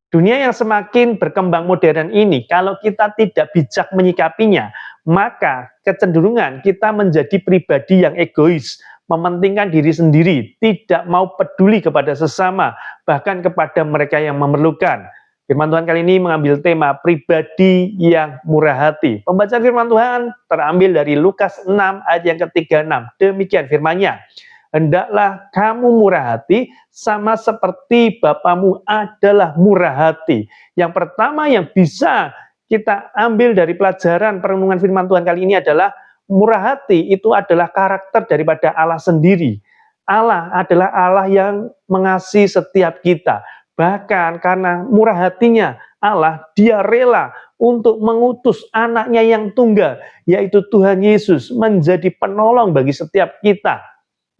Dunia yang semakin berkembang modern ini, kalau kita tidak bijak menyikapinya, maka kecenderungan kita menjadi pribadi yang egois, mementingkan diri sendiri, tidak mau peduli kepada sesama, bahkan kepada mereka yang memerlukan. Firman Tuhan kali ini mengambil tema pribadi yang murah hati. Pembacaan firman Tuhan terambil dari Lukas 6 ayat yang ke-36. Demikian firman-Nya. Hendaklah kamu murah hati sama seperti Bapamu adalah murah hati. Yang pertama yang bisa kita ambil dari pelajaran perenungan firman Tuhan kali ini adalah murah hati itu adalah karakter daripada Allah sendiri. Allah adalah Allah yang mengasihi setiap kita. Bahkan karena murah hatinya Allah, dia rela untuk mengutus anaknya yang tunggal, yaitu Tuhan Yesus, menjadi penolong bagi setiap kita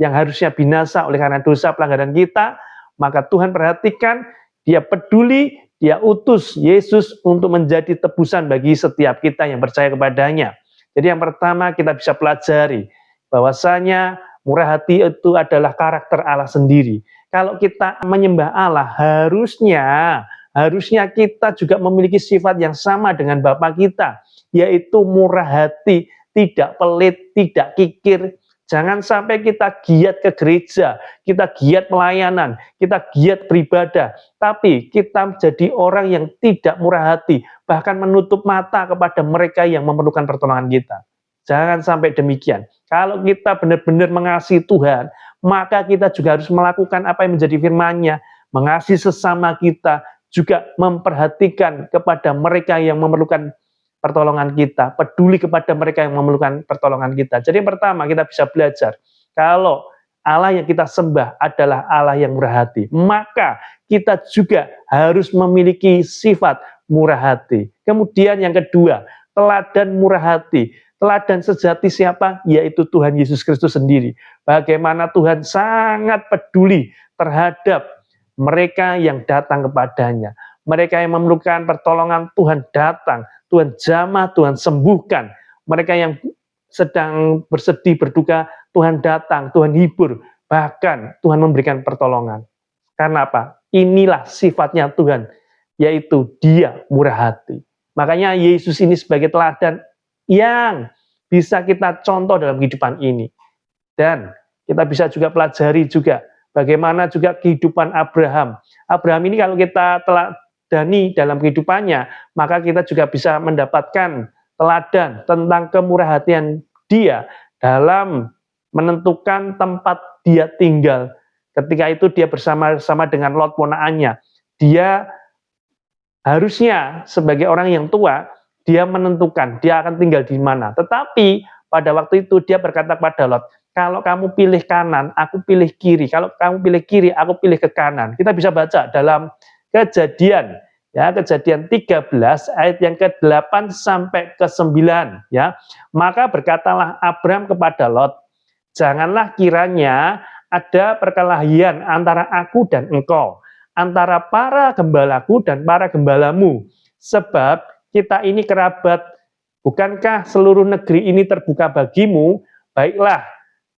yang harusnya binasa oleh karena dosa pelanggaran kita. Maka Tuhan perhatikan, dia peduli, dia utus Yesus untuk menjadi tebusan bagi setiap kita yang percaya kepadanya. Jadi yang pertama kita bisa pelajari bahwasanya murah hati itu adalah karakter Allah sendiri. Kalau kita menyembah Allah, harusnya kita juga memiliki sifat yang sama dengan Bapa kita, yaitu murah hati, tidak pelit, tidak kikir. Jangan sampai kita giat ke gereja, kita giat pelayanan, kita giat beribadah, tapi kita menjadi orang yang tidak murah hati, bahkan menutup mata kepada mereka yang memerlukan pertolongan kita. Jangan sampai demikian. Kalau kita benar-benar mengasihi Tuhan, maka kita juga harus melakukan apa yang menjadi firman-Nya, mengasihi sesama kita, juga memperhatikan kepada mereka yang memerlukan pertolongan kita, peduli kepada mereka yang memerlukan pertolongan kita. Jadi yang pertama kita bisa belajar, kalau Allah yang kita sembah adalah Allah yang murah hati, maka kita juga harus memiliki sifat murah hati. Kemudian yang kedua, teladan murah hati. Teladan sejati siapa? Yaitu Tuhan Yesus Kristus sendiri. Bagaimana Tuhan sangat peduli terhadap mereka yang datang kepadanya. Mereka yang memerlukan pertolongan, Tuhan datang, Tuhan jamah, Tuhan sembuhkan. Mereka yang sedang bersedih, berduka, Tuhan datang, Tuhan hibur. Bahkan Tuhan memberikan pertolongan. Karena apa? Inilah sifatnya Tuhan, yaitu Dia murah hati. Makanya Yesus ini sebagai teladan yang bisa kita contoh dalam kehidupan ini. Dan kita bisa juga pelajari juga bagaimana juga kehidupan Abraham. Abraham ini kalau kita teladani dalam kehidupannya, maka kita juga bisa mendapatkan teladan tentang kemurahhatian dia dalam menentukan tempat dia tinggal. Ketika itu dia bersama-sama dengan Lot ponakannya. Dia harusnya sebagai orang yang tua, dia menentukan dia akan tinggal di mana. Tetapi pada waktu itu dia berkata kepada Lot, kalau kamu pilih kanan, aku pilih kiri. Kalau kamu pilih kiri, aku pilih ke kanan. Kita bisa baca dalam Kejadian, ya, Kejadian 13 ayat yang ke-8 sampai ke-9, ya. Maka berkatalah Abram kepada Lot, janganlah kiranya ada perkelahian antara aku dan engkau, antara para gembalaku dan para gembalamu, sebab kita ini kerabat. Bukankah seluruh negeri ini terbuka bagimu? Baiklah,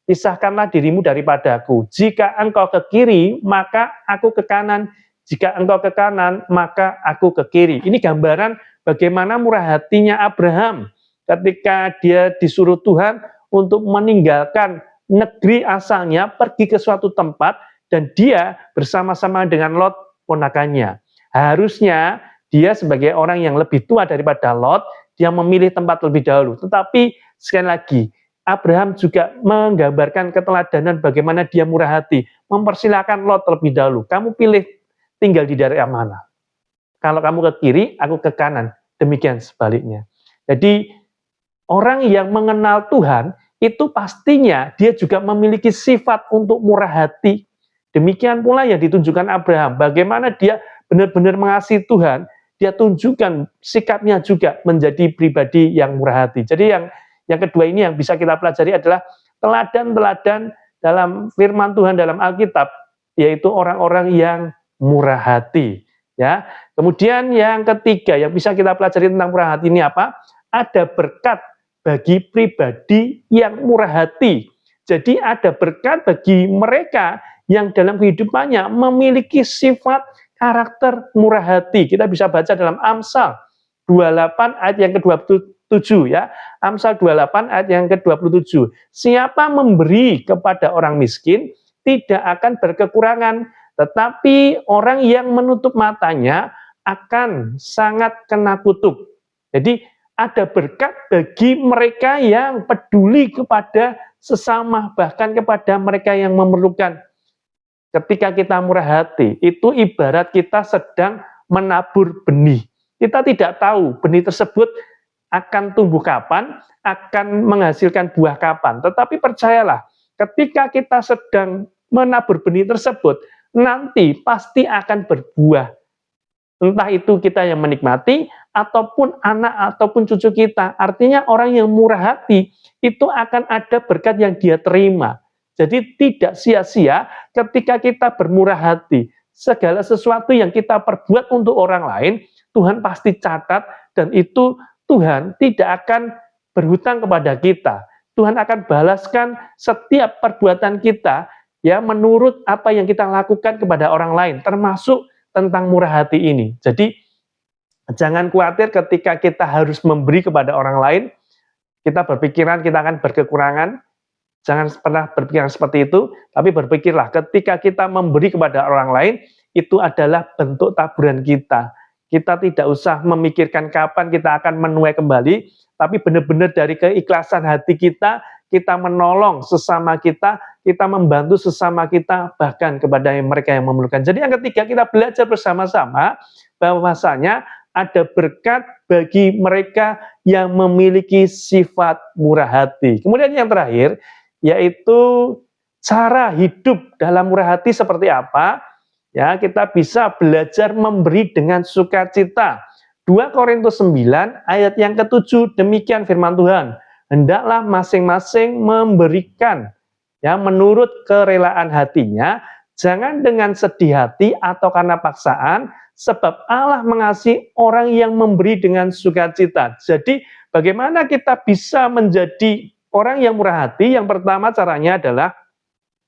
pisahkanlah dirimu daripadaku. Jika engkau ke kiri, maka aku ke kanan. Jika engkau ke kanan, maka aku ke kiri. Ini gambaran bagaimana murah hatinya Abraham ketika dia disuruh Tuhan untuk meninggalkan negeri asalnya, pergi ke suatu tempat, dan dia bersama-sama dengan Lot ponakannya. Harusnya dia sebagai orang yang lebih tua daripada Lot, dia memilih tempat lebih dahulu. Tetapi sekali lagi, Abraham juga menggambarkan keteladanan bagaimana dia murah hati, mempersilahkan Lot terlebih dahulu. Kamu pilih tinggal di daerah mana? Kalau kamu ke kiri, aku ke kanan. Demikian sebaliknya. Jadi orang yang mengenal Tuhan, itu pastinya dia juga memiliki sifat untuk murah hati. Demikian pula yang ditunjukkan Abraham. Bagaimana dia benar-benar mengasihi Tuhan, dia tunjukkan sikapnya juga menjadi pribadi yang murah hati. Jadi yang kedua ini yang bisa kita pelajari adalah teladan-teladan dalam firman Tuhan dalam Alkitab, yaitu orang-orang yang murah hati. Ya. Kemudian yang ketiga yang bisa kita pelajari tentang murah hati ini apa? Ada berkat bagi pribadi yang murah hati. Jadi ada berkat bagi mereka yang dalam kehidupannya memiliki sifat karakter murah hati. Kita bisa baca dalam Amsal 28 ayat yang ke-27 ya. Amsal 28 ayat yang ke-27. Siapa memberi kepada orang miskin tidak akan berkekurangan, tetapi orang yang menutup matanya akan sangat kena kutuk. Jadi ada berkat bagi mereka yang peduli kepada sesama, bahkan kepada mereka yang memerlukan. Ketika kita murah hati, itu ibarat kita sedang menabur benih. Kita tidak tahu benih tersebut akan tumbuh kapan, akan menghasilkan buah kapan. Tetapi percayalah, ketika kita sedang menabur benih tersebut, nanti pasti akan berbuah. Entah itu kita yang menikmati, ataupun anak, ataupun cucu kita. Artinya orang yang murah hati, itu akan ada berkat yang dia terima. Jadi tidak sia-sia ketika kita bermurah hati. Segala sesuatu yang kita perbuat untuk orang lain, Tuhan pasti catat, dan itu Tuhan tidak akan berhutang kepada kita. Tuhan akan balaskan setiap perbuatan kita, ya, menurut apa yang kita lakukan kepada orang lain, termasuk tentang murah hati ini. Jadi jangan khawatir ketika kita harus memberi kepada orang lain, kita berpikiran kita akan berkekurangan. Jangan pernah berpikiran seperti itu, tapi berpikirlah ketika kita memberi kepada orang lain, itu adalah bentuk taburan kita. Kita tidak usah memikirkan kapan kita akan menuai kembali, tapi benar-benar dari keikhlasan hati kita, kita menolong sesama kita membantu sesama kita, bahkan kepada mereka yang memerlukan. Jadi yang ketiga, kita belajar bersama-sama bahwasanya ada berkat bagi mereka yang memiliki sifat murah hati. Kemudian yang terakhir, yaitu cara hidup dalam murah hati seperti apa. Ya, kita bisa belajar memberi dengan sukacita. 2 Korintus 9 ayat yang ke-7, demikian firman Tuhan. Hendaklah masing-masing memberikan, ya, menurut kerelaan hatinya, jangan dengan sedih hati atau karena paksaan, sebab Allah mengasihi orang yang memberi dengan sukacita. Jadi bagaimana kita bisa menjadi orang yang murah hati? Yang pertama caranya adalah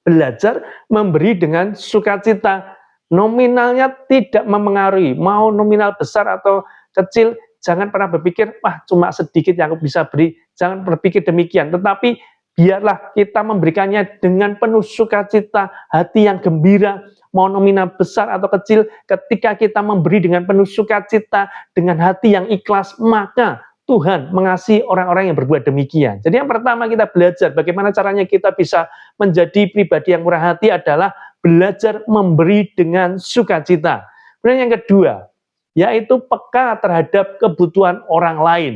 belajar memberi dengan sukacita. Nominalnya tidak memengaruhi, mau nominal besar atau kecil, jangan pernah berpikir, wah cuma sedikit yang aku bisa beri, jangan berpikir demikian. Tetapi biarlah kita memberikannya dengan penuh sukacita, hati yang gembira, mau nominal besar atau kecil, ketika kita memberi dengan penuh sukacita, dengan hati yang ikhlas, maka Tuhan mengasihi orang-orang yang berbuat demikian. Jadi yang pertama kita belajar bagaimana caranya kita bisa menjadi pribadi yang murah hati adalah belajar memberi dengan sukacita. Kemudian yang kedua, yaitu peka terhadap kebutuhan orang lain.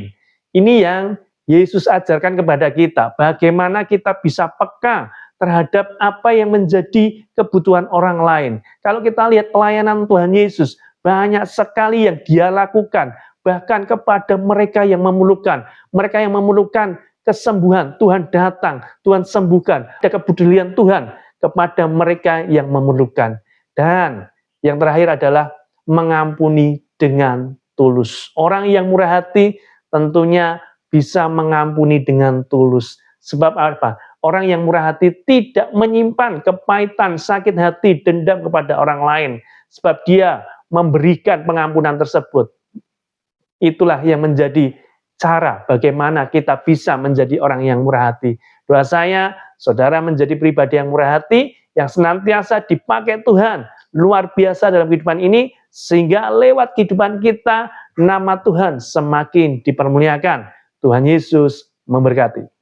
Ini yang Yesus ajarkan kepada kita, bagaimana kita bisa peka terhadap apa yang menjadi kebutuhan orang lain. Kalau kita lihat pelayanan Tuhan Yesus, banyak sekali yang dia lakukan, bahkan kepada mereka yang memerlukan. Mereka yang memerlukan kesembuhan, Tuhan datang, Tuhan sembuhkan. Ada kepedulian Tuhan kepada mereka yang memerlukan. Dan yang terakhir adalah mengampuni dengan tulus. Orang yang murah hati tentunya bisa mengampuni dengan tulus. Sebab apa? Orang yang murah hati tidak menyimpan kepahitan, sakit hati, dendam kepada orang lain. Sebab dia memberikan pengampunan tersebut. Itulah yang menjadi cara bagaimana kita bisa menjadi orang yang murah hati. Doa saya, saudara menjadi pribadi yang murah hati, yang senantiasa dipakai Tuhan, luar biasa dalam kehidupan ini, sehingga lewat kehidupan kita, nama Tuhan semakin dipermuliakan. Tuhan Yesus memberkati.